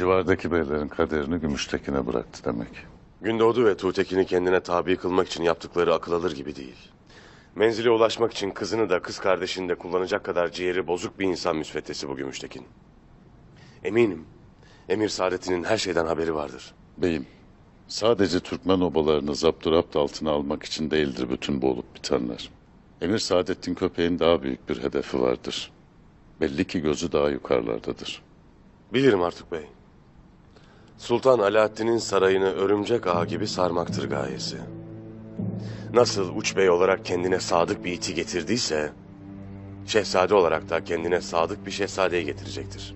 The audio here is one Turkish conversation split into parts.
Civardaki beylerin kaderini Gümüştekin'e bıraktı demek. Gündoğdu ve Tuğtekin'i kendine tabi kılmak için yaptıkları akıl alır gibi değil. Menzile ulaşmak için kızını da kız kardeşini de kullanacak kadar ciğeri bozuk bir insan müsveddesi bu Gümüştekin. Eminim Emir Saadettin'in her şeyden haberi vardır. Beyim, sadece Türkmen obalarını zapturapt altına almak için değildir bütün bu olup bitenler. Emir Saadettin köpeğin daha büyük bir hedefi vardır. Belli ki gözü daha yukarılardadır. Bilirim Artuk Bey. Sultan Alaaddin'in sarayını örümcek ağı gibi sarmaktır gayesi. Nasıl Uç Bey olarak kendine sadık bir iti getirdiyse, şehzade olarak da kendine sadık bir şehzadeyi getirecektir.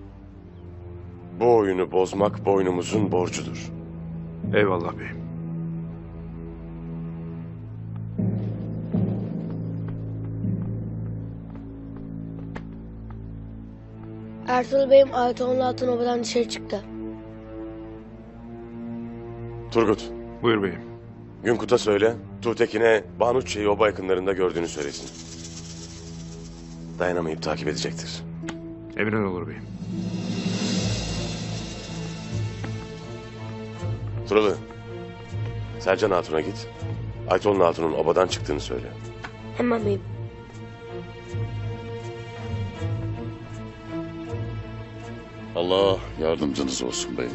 Bu oyunu bozmak boynumuzun borcudur. Eyvallah beyim. Ertuğrul Bey'im Aytonlu Hatun obadan dışarı çıktı. Turgut, Buyur beyim. Günkut'a söyle, Tuğtekin'e Banuççe'yi oba yakınlarında gördüğünü söylesin. Dayanamayıp takip edecektir. Emrin olur beyim. Turalı, Sercan Hatun'a git. Aytonlu Hatun'un obadan çıktığını söyle. Hemen beyim. Allah yardımcınız olsun beyim.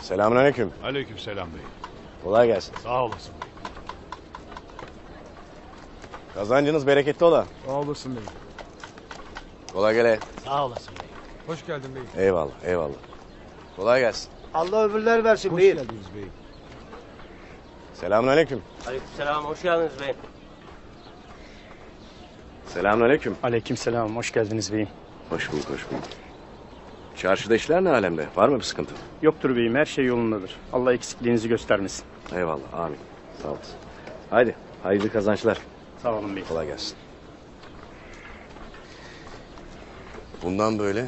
Selamünaleyküm. Aleykümselam bey. Kolay gelsin. Sağ olasın bey. Kazancınız bereketli ola. Sağ olasın bey. Kolay gele. Sağ olasın bey. Hoş geldin beyim. Eyvallah, eyvallah. Kolay gelsin. Allah ömürler versin Hoş beyim. geldiniz beyim. Selamünaleyküm. Aleykümselam, hoş geldiniz beyim. Selamünaleyküm. Aleykümselam, hoş geldiniz beyim. Hoş bulduk, hoş bulduk. Çarşıda işler ne alemde? Var mı bir sıkıntı? Yoktur beyim, her şey yolundadır. Allah eksikliğinizi göstermesin. Eyvallah, amin. Sağ olasın. Haydi, hayırlı kazançlar. Sağ olun beyim. Kolay gelsin. Bundan böyle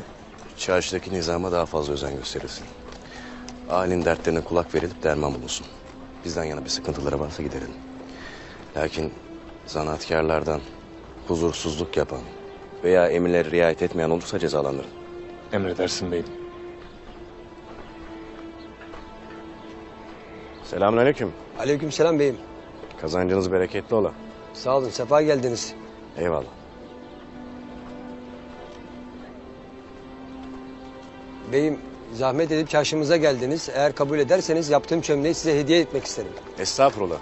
çarşıdaki nizama daha fazla özen gösterilsin. Ahalinin dertlerine kulak verilip derman bulunsun. Bizden yana bir sıkıntıları varsa giderelim. Lakin zanaatkarlardan huzursuzluk yapan veya emirlere riayet etmeyen olursa cezalandırın. Emredersin beyim. Selamünaleyküm. Aleykümselam beyim. Kazancınız bereketli ola. Sağ olun, sefa geldiniz. Eyvallah. Beyim, zahmet edip çarşımıza geldiniz. Eğer kabul ederseniz yaptığım çömleği size hediye etmek isterim. Estağfurullah.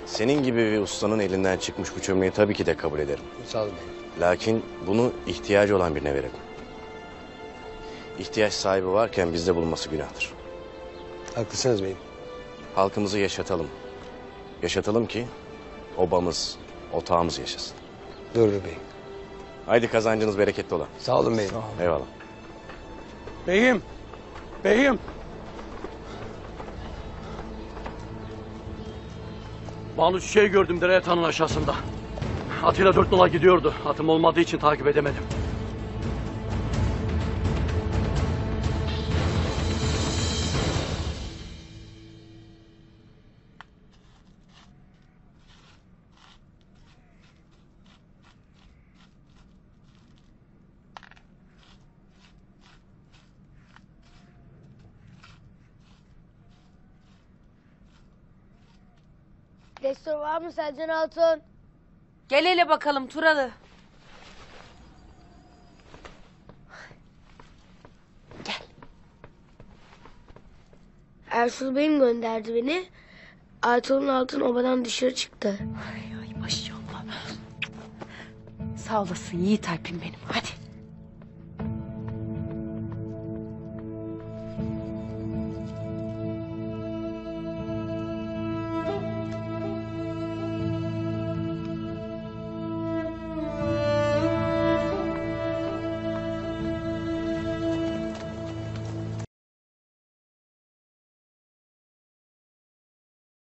Senin gibi bir ustanın elinden çıkmış bu çömleği tabii ki de kabul ederim. Sağ olun beyim. Lakin bunu ihtiyacı olan birine verelim. İhtiyaç sahibi varken bizde bulunması günahtır. Haklısınız beyim. Halkımızı yaşatalım. Yaşatalım ki obamız, otağımız yaşasın. Doğru beyim. Haydi kazancınız bereketli ola. Sağ olun beyim. Eyvallah. Beyim, beyim. Banu Çiçeği gördüm dere yatağının aşağısında. Atıyla 4 nala gidiyordu. Atım olmadığı için takip edemedim. Destur var mı Sercan Hatun? Gel hele bakalım Turalı. Gel. Ertuğrul Bey'im gönderdi beni. Aytonlu Hatun obadan dışarı çıktı. Ay maşallah. Sağ olasın Yiğit Alp'im benim. Hadi.